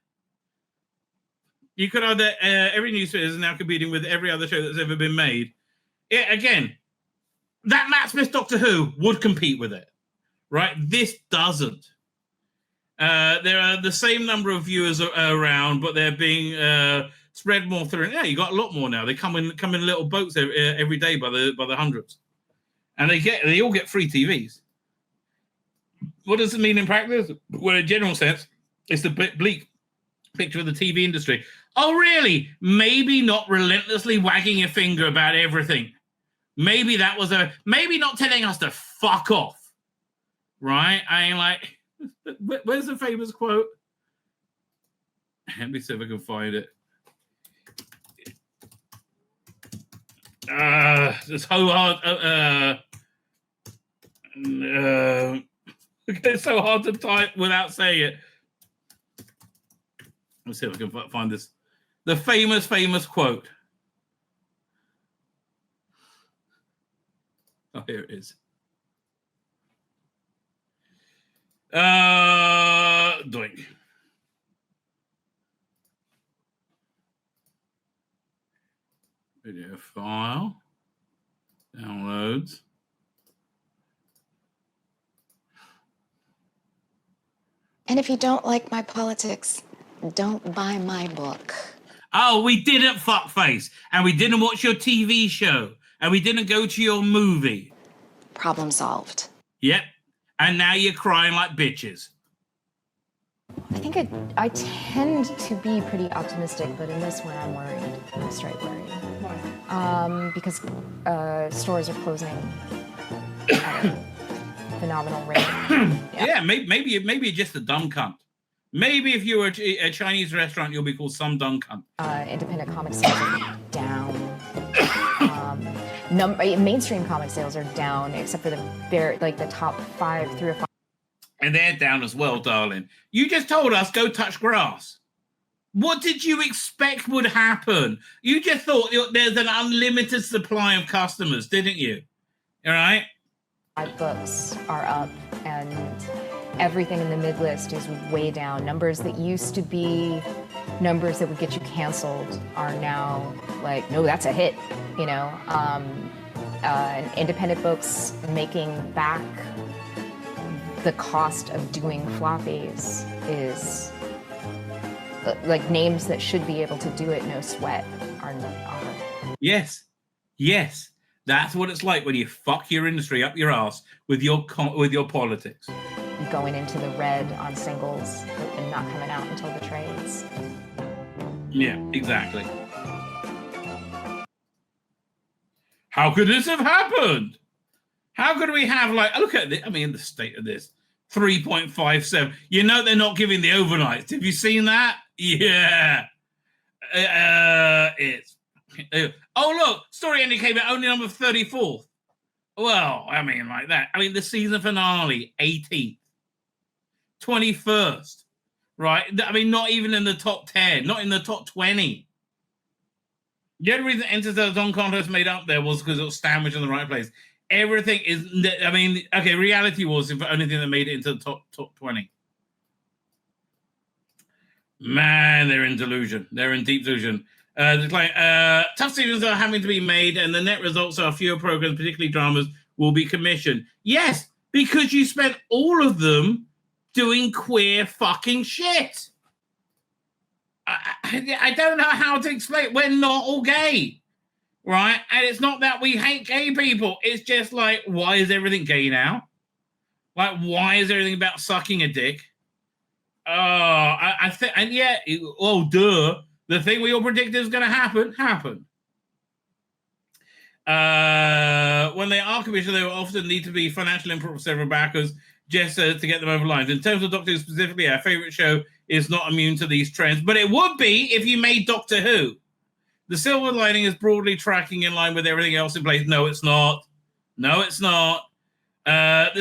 [SPEAKER 1] You could argue that every newspaper is now competing with every other show that's ever been made. Yeah, again,
[SPEAKER 4] that Matt Smith Doctor Who would compete with it, right? This doesn't. There are the same number of viewers around, but they're being spread more through. Yeah, you got a lot more now. They come in little boats every day by the hundreds, and they all get free TVs. What does it mean in practice? Well, in a general sense, it's the bleak picture of the TV industry. Oh, really? Maybe not relentlessly wagging your finger about everything. Maybe that was maybe not telling us to fuck off, right? I mean, like, where's the famous quote? Let me see if I can find it. It's so hard. It's so hard to type without saying it. Let's see if I can find this. The famous quote. Oh, here it is. Doink. Video file. Downloads.
[SPEAKER 13] And if you don't like my politics, don't buy my book.
[SPEAKER 4] Oh, we didn't fuckface, and we didn't watch your TV show, and we didn't go to your movie.
[SPEAKER 13] Problem solved.
[SPEAKER 4] Yep. And now you're crying like bitches.
[SPEAKER 14] I think I tend to be pretty optimistic, but in this one I'm worried. I'm straight worried. Why? Because stores are closing at a phenomenal rate.
[SPEAKER 4] Yeah, maybe you're just a dumb cunt. Maybe if you were a Chinese restaurant, you'll be called some dumb cunt.
[SPEAKER 14] Independent comic sales are down. Mainstream comic sales are down, except for the top 3 or 5.
[SPEAKER 4] And they're down as well, darling. You just told us go touch grass. What did you expect would happen? You just thought there's an unlimited supply of customers, didn't you? All right?
[SPEAKER 14] Books are up, and everything in the mid-list is way down. Numbers that used to be numbers that would get you canceled are now like, no, that's a hit, you know? And independent books making back the cost of doing floppies is like names that should be able to do it no sweat are.
[SPEAKER 4] Yes. That's what it's like when you fuck your industry up your ass with your politics.
[SPEAKER 14] Going into the red on singles and not coming out until the trades.
[SPEAKER 4] Yeah, exactly. How could this have happened? How could we have, look at this. I mean, the state of this. 3.57. You know they're not giving the overnights. Have you seen that? Yeah. Oh, look. Story ending came out only number 34th. Well, I mean, like that. I mean, the season finale, 18th. 21st. Right? I mean, not even in the top 10. Not in the top 20. The only reason Enter the Song Contest made up there was because it was sandwiched in the right place. Everything is, I mean, okay, reality was the only thing that made it into the top 20. Man, they're in delusion. They're in deep delusion. Tough seasons are having to be made, and the net results are fewer programs, particularly dramas, will be commissioned. Yes, because you spent all of them doing queer fucking shit. I don't know how to explain. We're not all gay. Right? And it's not that we hate gay people. It's just like, why is everything gay now? Like, why is everything about sucking a dick? I think, and yeah, duh. The thing we all predicted is going to happen. When they are commissioned, they will often need to be financial input from several backers just to get them over lines. In terms of Doctor Who specifically, our favorite show is not immune to these trends, but it would be if you made Doctor Who. The silver lining is broadly tracking in line with everything else in place. No, it's not. The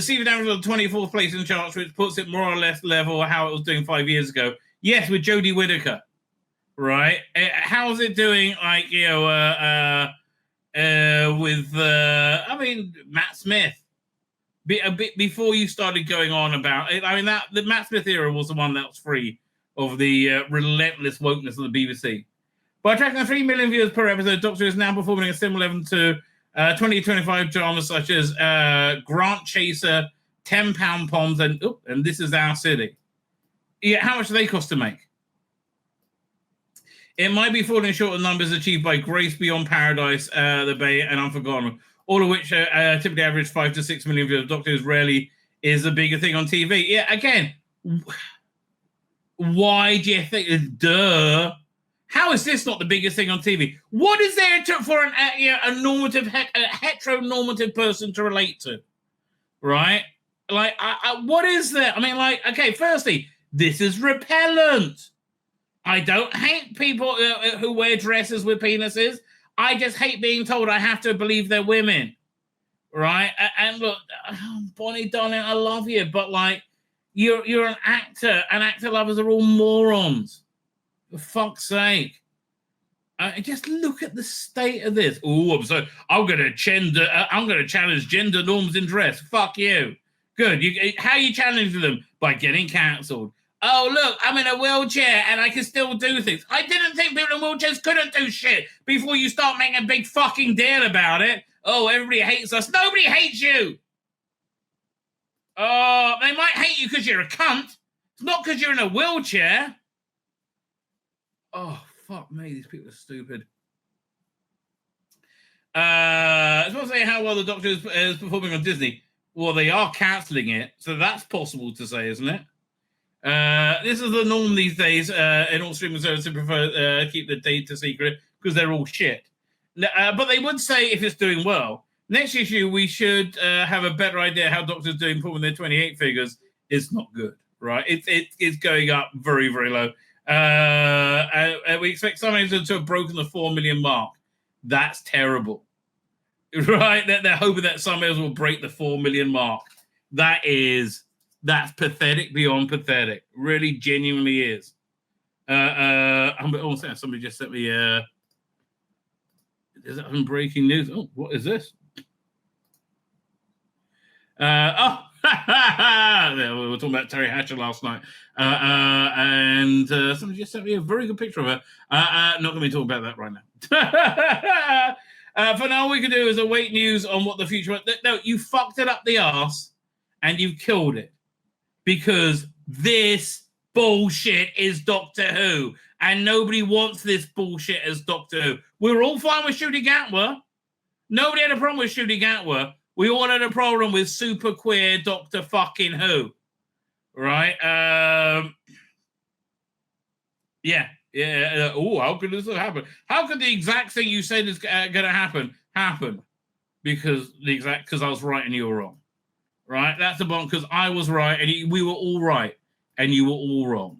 [SPEAKER 4] season average on 24th place in charts, which puts it more or less level how it was doing 5 years ago. Yes, with Jodie Whittaker, right? How's it doing? Like, you know, with Matt Smith. A bit before you started going on about it. I mean, the Matt Smith era was the one that was free of the relentless wokeness of the BBC. By tracking 3 million viewers per episode, Doctor Who is now performing a similar level to 2025 dramas such as Grant Chaser, 10-pound poms, and this is our city. Yeah, how much do they cost to make? It might be falling short of numbers achieved by Grace Beyond Paradise, The Bay, and Unforgotten, all of which typically average 5 to 6 million views. Doctor Who rarely is a bigger thing on TV. Yeah, again, why do you think? Duh. How is this not the biggest thing on TV? What is there for a normative, heteronormative person to relate to? Right? Like, what is there? I mean, like, okay, firstly, this is repellent. I don't hate people who wear dresses with penises. I just hate being told I have to believe they're women. Right? And look, Bonnie, darling, I love you, but like, you're an actor, and actor lovers are all morons. For fuck's sake. Just look at the state of this. Oh, I'm going to challenge gender norms in dress. Fuck you. Good. How are you challenging them? By getting cancelled. Oh, look, I'm in a wheelchair and I can still do things. I didn't think people in wheelchairs couldn't do shit before you start making a big fucking deal about it. Oh, everybody hates us. Nobody hates you. Oh, they might hate you because you're a cunt. It's not because you're in a wheelchair. Oh, fuck me. These people are stupid. I was going to say how well the Doctor is performing on Disney. Well, they are cancelling it, so that's possible to say, isn't it? This is the norm these days in all streaming services prefer keep the data secret because they're all shit. But they would say if it's doing well. Next issue, we should have a better idea how Doctor's doing pulling their 28 figures. It's not good, right? It's going up very, very low. We expect some agents to have broken the 4 million mark. That's terrible, right? They're hoping that some agents will break the 4 million mark. That's pathetic beyond pathetic. Really, genuinely is. Somebody just sent me. Is that some breaking news? Oh, what is this? We were talking about Terry Hatcher last night, and somebody just sent me a very good picture of her. Not going to be talking about that right now. For now, all we can do is await news on what the future. No, you fucked it up the arse, and you've killed it because this bullshit is Doctor Who, and nobody wants this bullshit as Doctor Who. We were all fine with shooting Gatwa. Nobody had a problem with shooting Gatwa. We all had a problem with super queer Doctor fucking Who, right? Yeah. How could this happen? How could the exact thing you said is going to happen? Because I was right and you were wrong, right? That's the bottom. Because I was right and we were all right and you were all wrong.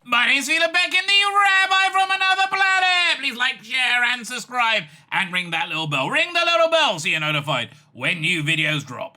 [SPEAKER 4] My name's Tzvi Lebetkin, the Rabbi from another planet. Please like, share, and subscribe, and ring that little bell. Ring the little bell so you're notified when new videos drop.